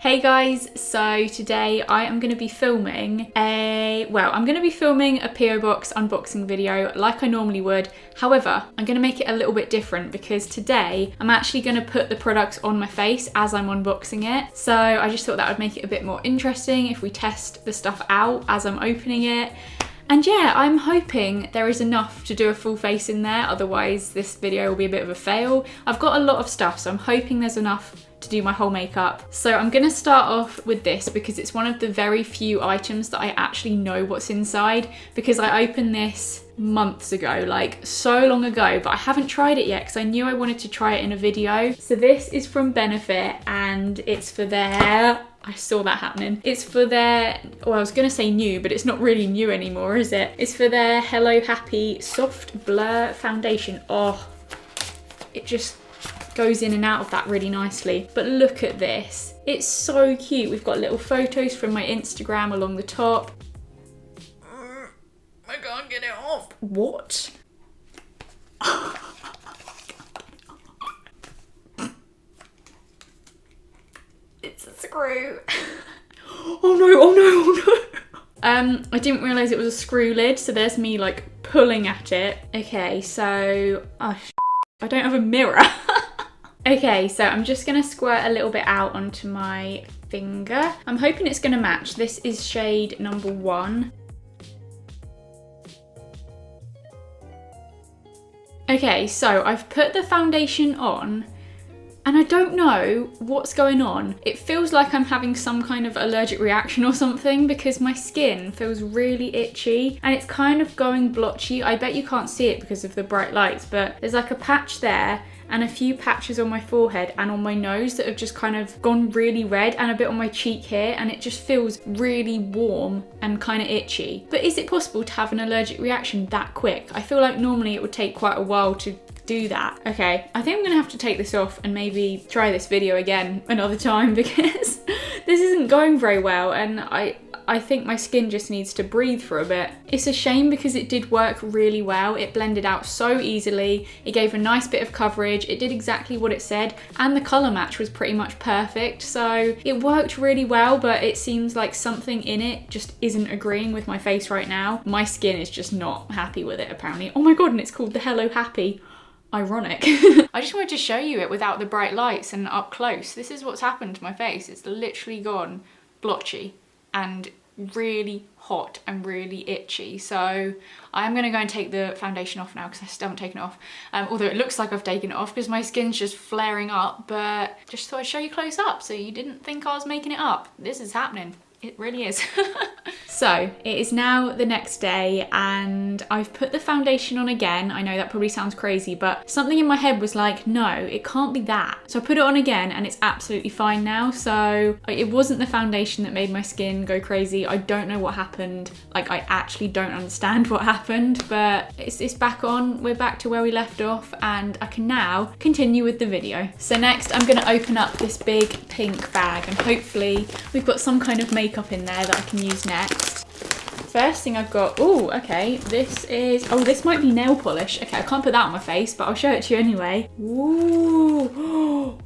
Hey guys, so today I am going to be filming a PO Box unboxing video like I normally would. However, I'm going to make it a little bit different because today I'm actually going to put the products on my face as I'm unboxing it. So I just thought that would make it a bit more interesting if we test the stuff out as I'm opening it. And yeah, I'm hoping there is enough to do a full face in there, otherwise this video will be a bit of a fail. I've got a lot of stuff, so I'm hoping there's enough to do my whole makeup. So I'm gonna start off with this because it's one of the very few items that I actually know what's inside, because I opened this months ago, like so long ago, but I haven't tried it yet because I knew I wanted to try it in a video. So this is from Benefit and it's for their, I saw that happening. It's for their, well, I was gonna say new, but it's not really new anymore, is it? It's for their Hello Happy Soft Blur Foundation. Oh, it just goes in and out of that really nicely. But look at this. It's so cute. We've got little photos from my Instagram along the top. I can't get it off. What? It's a screw. Oh no, oh no, oh no. I didn't realise it was a screw lid, so there's me like pulling at it. Okay, so, I don't have a mirror. Okay, so I'm just gonna squirt a little bit out onto my finger. I'm hoping it's gonna match. This is shade number 1. Okay, so I've put the foundation on and I don't know what's going on. It feels like I'm having some kind of allergic reaction or something because my skin feels really itchy and it's kind of going blotchy. I bet you can't see it because of the bright lights, but there's like a patch there and a few patches on my forehead and on my nose that have just kind of gone really red, and a bit on my cheek here, and it just feels really warm and kind of itchy. But is it possible to have an allergic reaction that quick? I feel like normally it would take quite a while to do that. Okay, I think I'm gonna have to take this off and maybe try this video again another time because this isn't going very well and I think my skin just needs to breathe for a bit. It's a shame because it did work really well. It blended out so easily. It gave a nice bit of coverage. It did exactly what it said, and the colour match was pretty much perfect. So it worked really well, but it seems like something in it just isn't agreeing with my face right now. My skin is just not happy with it apparently. Oh my god, and it's called the Hello Happy. Ironic. I just wanted to show you it without the bright lights and up close. This is what's happened to my face. It's literally gone blotchy and really hot and really itchy. So I'm gonna go and take the foundation off now because I still haven't taken it off. Although it looks like I've taken it off because my skin's just flaring up, but just thought I'd show you close up so you didn't think I was making it up. This is happening. It really is. So it is now the next day and I've put the foundation on again. I know that probably sounds crazy, but something in my head was like, no, it can't be that. So I put it on again and it's absolutely fine now. So it wasn't the foundation that made my skin go crazy. I don't know what happened. Like, I actually don't understand what happened, but it's back on. We're back to where we left off and I can now continue with the video. So next I'm gonna open up this big pink bag and hopefully we've got some kind of makeup in there that I can use next. First thing I've got, oh, okay, this is, oh, this might be nail polish. Okay, I can't put that on my face, but I'll show it to you anyway. Ooh. Ooh.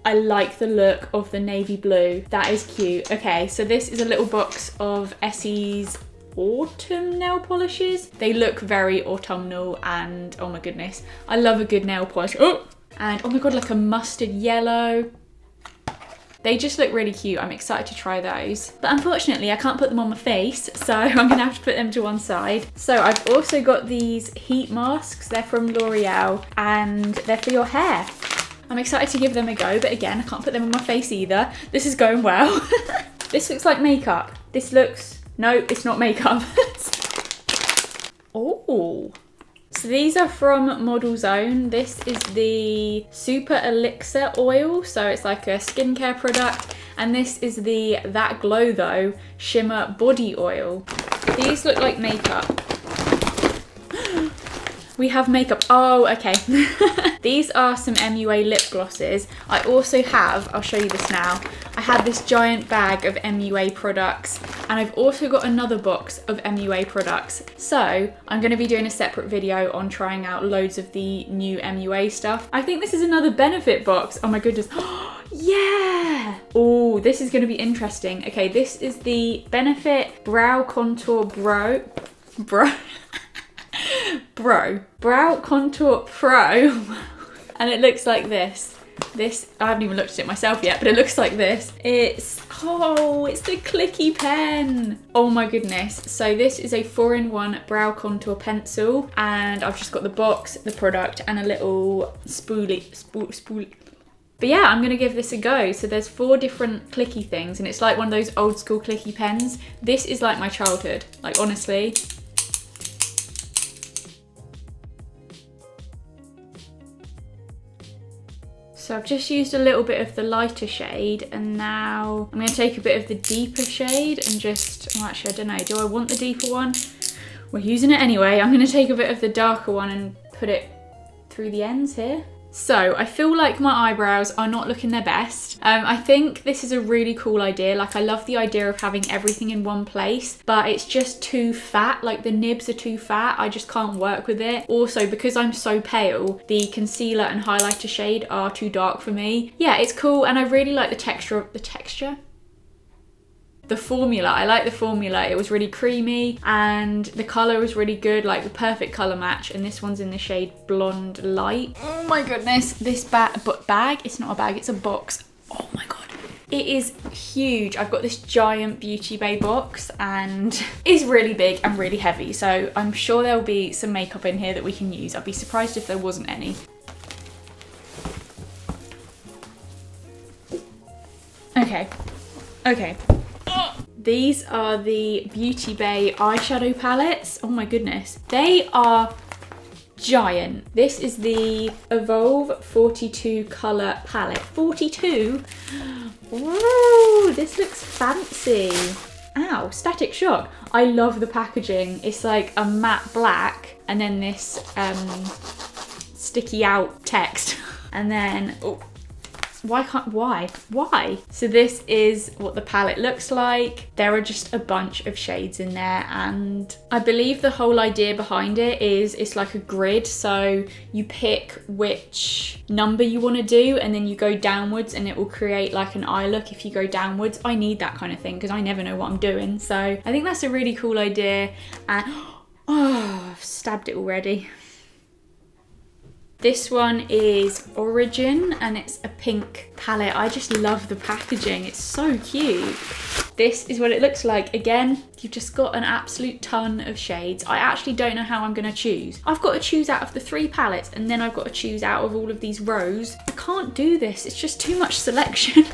I like the look of the navy blue. That is cute. Okay, so this is a little box of Essie's autumn nail polishes. They look very autumnal and, oh my goodness, I love a good nail polish. Oh, and oh my god, like a mustard yellow. They just look really cute. I'm excited to try those. But unfortunately, I can't put them on my face, so I'm gonna have to put them to one side. So I've also got these heat masks. They're from L'Oreal and they're for your hair. I'm excited to give them a go, but again, I can't put them on my face either. This is going well. This looks like makeup. This looks, no, it's not makeup. Oh. So these are from Model Zone. This is the Super Elixir Oil, so it's like a skincare product. And this is the That Glow Though Shimmer Body Oil. These look like makeup. We have makeup. Oh, okay. These are some MUA lip glosses. I also have, I'll show you this now, I had this giant bag of MUA products and I've also got another box of MUA products. So I'm going to be doing a separate video on trying out loads of the new MUA stuff. I think this is another Benefit box. Oh my goodness. Yeah. Oh, Oh, this is going to be interesting. Okay, this is the Benefit Brow Contour Brow Contour Pro. And it looks like this. I haven't even looked at it myself yet, but it looks like this. It's the clicky pen. Oh my goodness. So this is a 4-in-1 brow contour pencil, and I've just got the box, the product, and a little spoolie. But yeah, I'm gonna give this a go. So there's 4 different clicky things, and it's like one of those old school clicky pens. This is like my childhood, like honestly. So I've just used a little bit of the lighter shade, and now I'm going to take a bit of the deeper shade and just, well, actually I don't know, do I want the deeper one? We're using it anyway. I'm going to take a bit of the darker one and put it through the ends here. So I feel like my eyebrows are not looking their best. I think this is a really cool idea. Like, I love the idea of having everything in one place, but it's just too fat. Like, the nibs are too fat. I just can't work with it. Also, because I'm so pale, the concealer and highlighter shade are too dark for me. Yeah, it's cool, and I really like the texture. The formula, I like the formula. It was really creamy and the color was really good, like the perfect color match. And this one's in the shade Blonde Light. Oh my goodness, this bag, it's not a bag, it's a box. Oh my God, it is huge. I've got this giant Beauty Bay box and it's really big and really heavy. So I'm sure there'll be some makeup in here that we can use. I'd be surprised if there wasn't any. Okay. These are the Beauty Bay eyeshadow palettes. Oh my goodness. They are giant. This is the Evolve 42 color palette. 42? Ooh, this looks fancy. Ow, static shock. I love the packaging. It's like a matte black and then this sticky out text. And then, oh, why? So this is what the palette looks like. There are just a bunch of shades in there, and I believe the whole idea behind it is it's like a grid. So you pick which number you want to do and then you go downwards and it will create like an eye look if you go downwards. I need that kind of thing because I never know what I'm doing. So I think that's a really cool idea. And oh, I've stabbed it already. This one is Origin and it's a pink palette. I just love the packaging. It's so cute. This is what it looks like. Again, you've just got an absolute ton of shades. I actually don't know how I'm gonna choose. I've got to choose out of the 3 palettes and then I've got to choose out of all of these rows. I can't do this. It's just too much selection.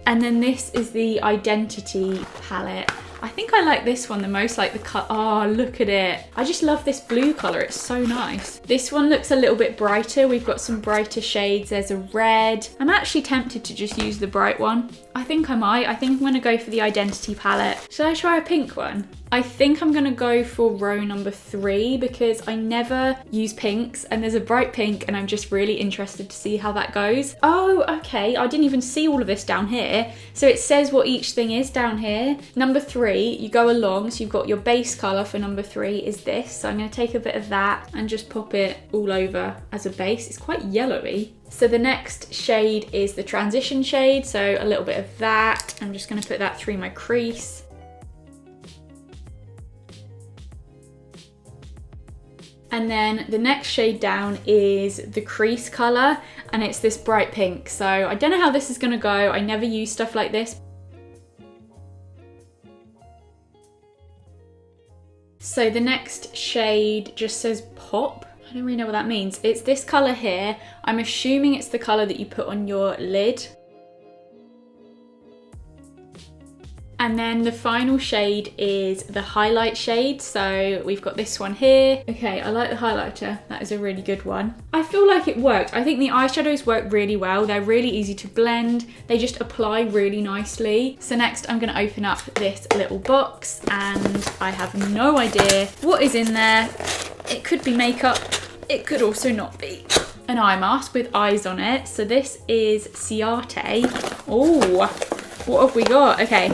And then this is the Identity palette. I think I like this one the most, like the cut. Oh, look at it. I just love this blue color. It's so nice. This one looks a little bit brighter. We've got some brighter shades. There's a red. I'm actually tempted to just use the bright one. I think I might. I think I'm gonna go for the Identity palette. Should I try a pink one? I think I'm gonna go for row number 3 because I never use pinks and there's a bright pink and I'm just really interested to see how that goes. Oh, okay. I didn't even see all of this down here. So it says what each thing is down here. Number 3, you go along. So you've got your base color for number 3 is this. So I'm gonna take a bit of that and just pop it all over as a base. It's quite yellowy. So the next shade is the transition shade. So a little bit of that. I'm just gonna put that through my crease. And then the next shade down is the crease color and it's this bright pink. So I don't know how this is gonna go. I never use stuff like this. So the next shade just says Pop. I don't really know what that means. It's this color here. I'm assuming it's the color that you put on your lid. And then the final shade is the highlight shade. So we've got this one here. Okay, I like the highlighter. That is a really good one. I feel like it worked. I think the eyeshadows work really well. They're really easy to blend. They just apply really nicely. So next I'm gonna open up this little box and I have no idea what is in there. It could be makeup. It could also not be. An eye mask with eyes on it. So this is Saatchi. Oh, what have we got? Okay,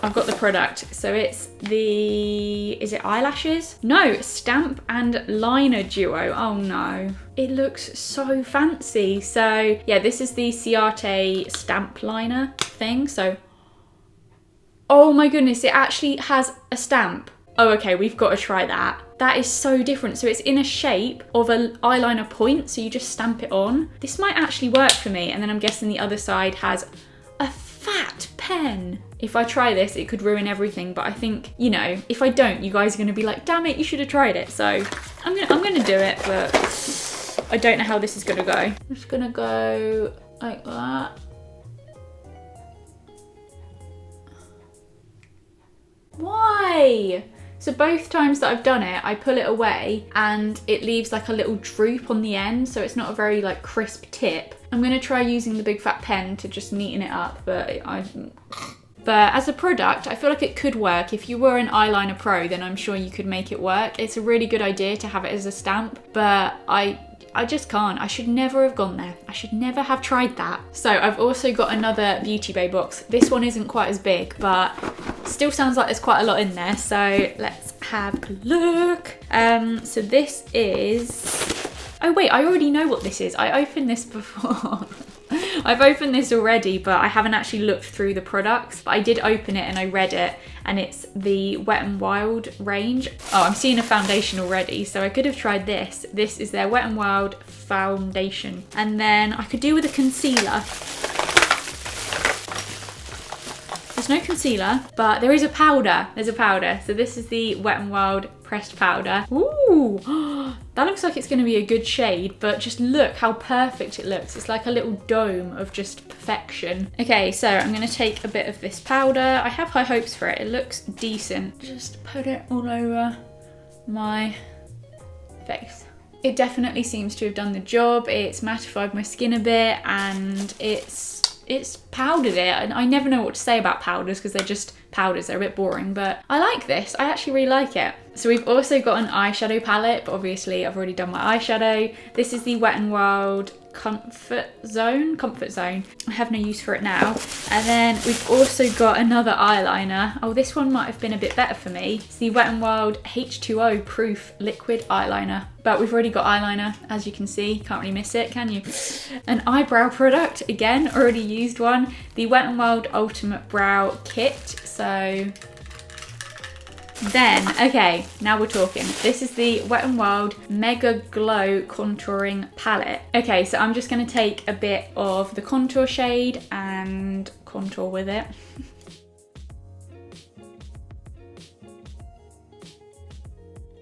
I've got the product. So it's the, is it eyelashes? No, Stamp and Liner Duo. Oh no. It looks so fancy. So yeah, this is the Saatchi Stamp Liner thing. So Oh my goodness, it actually has a stamp. Oh, okay, we've got to try that. That is so different. So it's in a shape of an eyeliner point, so you just stamp it on. This might actually work for me. And then I'm guessing the other side has a fat pen. If I try this, it could ruin everything, but I think, you know, if I don't, you guys are gonna be like, damn it, you should have tried it. So I'm gonna do it, but I don't know how this is gonna go. I'm just gonna go like that. Why? So both times that I've done it, I pull it away and it leaves like a little droop on the end, so it's not a very like crisp tip. I'm gonna try using the big fat pen to just neaten it up, but as a product, I feel like it could work. If you were an eyeliner pro, then I'm sure you could make it work. It's a really good idea to have it as a stamp, but I just can't. I should never have gone there. I should never have tried that. So I've also got another Beauty Bay box. This one isn't quite as big, but still sounds like there's quite a lot in there. So let's have a look. So this is... Oh wait, I already know what this is. I opened this before. I've opened this already, but I haven't actually looked through the products. But I did open it and I read it, and it's the Wet n Wild range. Oh, I'm seeing a foundation already, so I could have tried this. This is their Wet n Wild foundation. And then I could do with a concealer. There's no concealer, but there is a powder. There's a powder. So this is the Wet n Wild pressed powder. Ooh, that looks like it's gonna be a good shade, but just look how perfect it looks. It's like a little dome of just perfection. Okay, so I'm gonna take a bit of this powder. I have high hopes for it. It looks decent. Just put it all over my face. It definitely seems to have done the job. It's mattified my skin a bit, and it's powdered it. And I never know what to say about powders because they're just powders, they're a bit boring, but I like this. I actually really like it. So we've also got an eyeshadow palette, but obviously I've already done my eyeshadow. This is the Wet n Wild Comfort Zone. I have no use for it now. And then we've also got another eyeliner. Oh, this one might have been a bit better for me. It's the Wet n Wild H2O Proof Liquid Eyeliner. But we've already got eyeliner, as you can see. Can't really miss it, can you? An eyebrow product, again, already used one. The Wet n Wild Ultimate Brow Kit. So then, okay, now we're talking. This is the Wet n Wild Mega Glow Contouring Palette. Okay, so I'm just gonna take a bit of the contour shade and contour with it.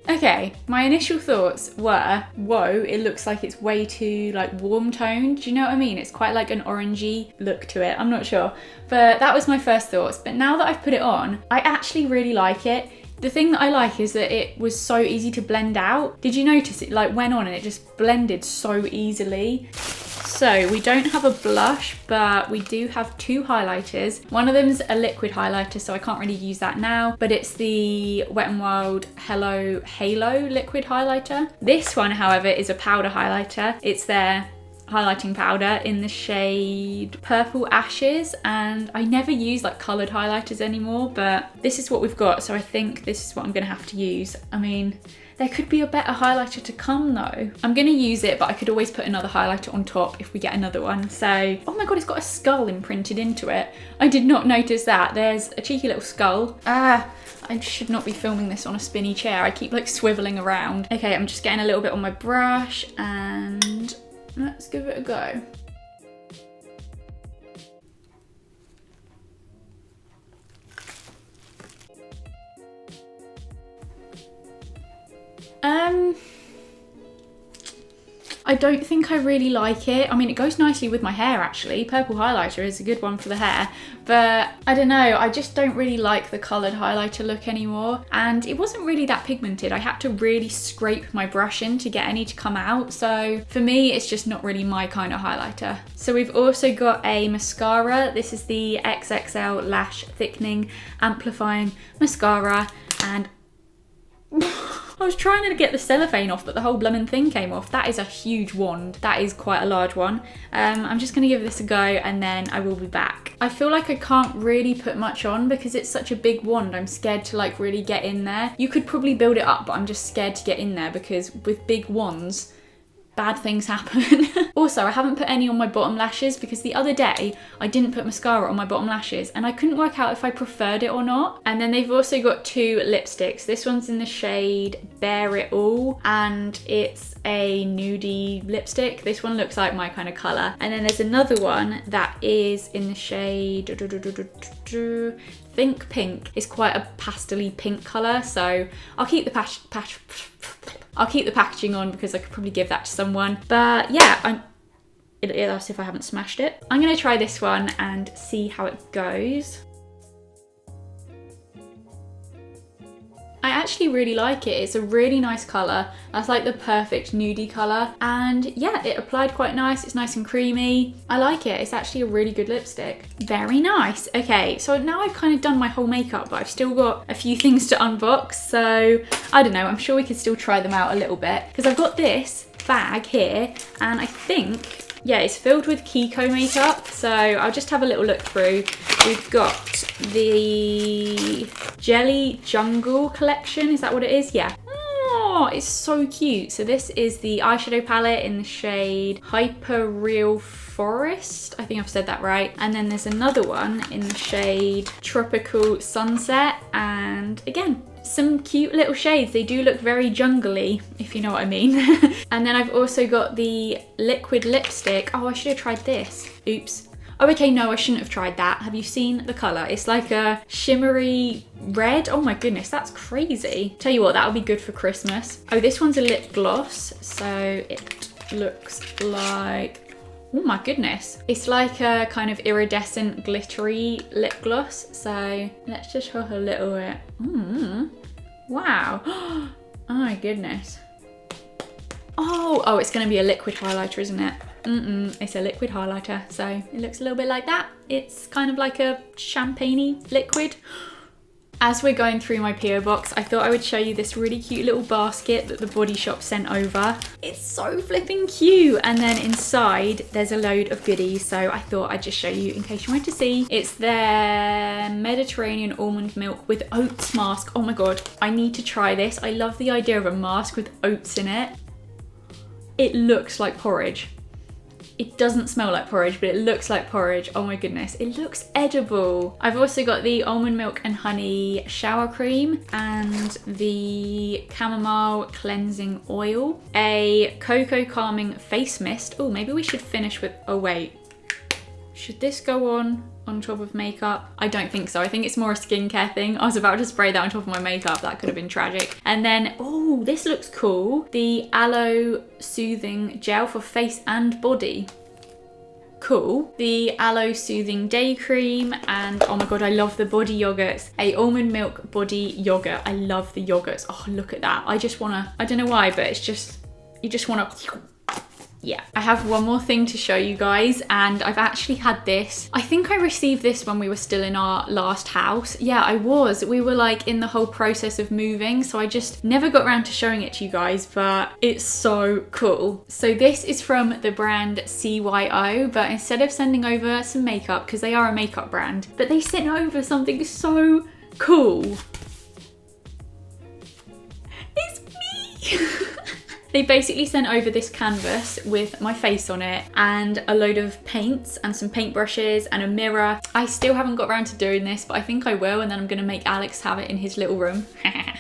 Okay, my initial thoughts were, whoa, it looks like it's way too like warm toned. Do you know what I mean? It's quite like an orangey look to it. I'm not sure, but that was my first thoughts. But now that I've put it on, I actually really like it. The thing that I like is that it was so easy to blend out. Did you notice it like went on and it just blended so easily? So we don't have a blush, but we do have two highlighters. One of them's a liquid highlighter, so I can't really use that now, but it's the Wet n Wild Hello Halo liquid highlighter. This one, however, is a powder highlighter. It's their highlighting powder in the shade Purple Ashes, and I never use like coloured highlighters anymore, but this is what we've got, so I think this is what I'm gonna have to use. I mean, there could be a better highlighter to come though. I'm gonna use it, but I could always put another highlighter on top if we get another one. So, oh my god, it's got a skull imprinted into it. I did not notice that. There's a cheeky little skull. I should not be filming this on a spinny chair. I keep like swiveling around. Okay, I'm just getting a little bit on my brush and let's give it a go. I don't think I really like it. I mean, it goes nicely with my hair actually. Purple highlighter is a good one for the hair, but I don't know, I just don't really like the coloured highlighter look anymore. And it wasn't really that pigmented. I had to really scrape my brush in to get any to come out. So for me, it's just not really my kind of highlighter. So we've also got a mascara. This is the XXL Lash Thickening Amplifying Mascara, and I was trying to get the cellophane off, but the whole blooming thing came off. That is a huge wand. That is quite a large one. I'm just gonna give this a go and then I will be back. I feel like I can't really put much on because it's such a big wand. I'm scared to like really get in there. You could probably build it up, but I'm just scared to get in there because with big wands, bad things happen. Also, I haven't put any on my bottom lashes because the other day I didn't put mascara on my bottom lashes and I couldn't work out if I preferred it or not. And then they've also got 2 lipsticks. This one's in the shade Bare It All and it's a nudie lipstick. This one looks like my kind of colour. And then there's another one that is in the shade Think Pink. It's quite a pastel-y pink colour, so I'll keep the packaging on because I could probably give that to someone. But yeah, that's if I haven't smashed it. I'm gonna try this one and see how it goes. I actually really like it. It's a really nice colour. That's like the perfect nudie colour. And yeah, it applied quite nice. It's nice and creamy. I like it. It's actually a really good lipstick. Very nice. Okay, so now I've kind of done my whole makeup, but I've still got a few things to unbox. So I don't know, I'm sure we could still try them out a little bit because I've got this bag here and I think, yeah, it's filled with Kiko makeup. So I'll just have a little look through. We've got the Jelly Jungle collection. Is that what it is? Yeah. Oh, it's so cute. So this is the eyeshadow palette in the shade Hyper Real Forest. I think I've said that right. And then there's another one in the shade Tropical Sunset. And again, some cute little shades. They do look very jungly, if you know what I mean. And then I've also got the liquid lipstick. Oh, I should have tried this. Oops. Oh, okay, no, I shouldn't have tried that. Have you seen the colour? It's like a shimmery red. Oh my goodness, that's crazy. Tell you what, that'll be good for Christmas. Oh, this one's a lip gloss. So it looks like, oh my goodness. It's like a kind of iridescent glittery lip gloss. So let's just have a little bit. Wow. Oh my goodness. Oh, it's gonna be a liquid highlighter, isn't it? It's a liquid highlighter, so it looks a little bit like that. It's kind of like a champagne-y liquid. As we're going through my PO box, I thought I would show you this really cute little basket that the Body Shop sent over. It's so flipping cute. And then inside, there's a load of goodies. So I thought I'd just show you in case you wanted to see. It's their Mediterranean almond milk with oats mask. Oh my God, I need to try this. I love the idea of a mask with oats in it. It looks like porridge. It doesn't smell like porridge, but it looks like porridge. Oh my goodness, it looks edible. I've also got the almond milk and honey shower cream and the chamomile cleansing oil, a cocoa calming face mist. Oh, maybe we should finish with, oh wait. Should this go on top of makeup? I don't think so. I think it's more a skincare thing. I was about to spray that on top of my makeup. That could have been tragic. And then, oh, this looks cool. The Aloe Soothing Gel for face and body. Cool. The Aloe Soothing Day Cream. And oh my God, I love the body yogurts. A almond milk body yogurt. I love the yogurts. Oh, look at that. I just wanna, I don't know why, but it's just, you just wanna, yeah. I have one more thing to show you guys, and I've actually had this. I think I received this when we were still in our last house. Yeah, I was. We were like in the whole process of moving, so I just never got around to showing it to you guys, but it's so cool. So this is from the brand CYO, but instead of sending over some makeup, because they are a makeup brand, but they sent over something so cool. It's me! They basically sent over this canvas with my face on it and a load of paints and some paintbrushes and a mirror. I still haven't got around to doing this, but I think I will, and then I'm gonna make Alex have it in his little room.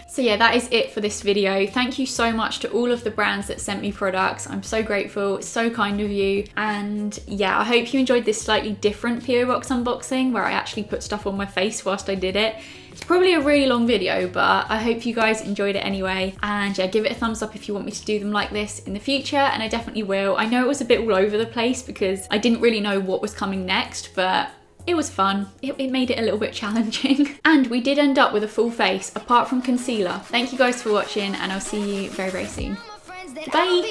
So yeah, that is it for this video. Thank you so much to all of the brands that sent me products. I'm so grateful, it's so kind of you. And yeah, I hope you enjoyed this slightly different PO box unboxing where I actually put stuff on my face whilst I did it. It's probably a really long video, but I hope you guys enjoyed it anyway. And yeah, give it a thumbs up if you want me to do them like this in the future, and I definitely will. I know it was a bit all over the place because I didn't really know what was coming next, but it was fun. It made it a little bit challenging. And we did end up with a full face, apart from concealer. Thank you guys for watching, and I'll see you very, very soon. Bye!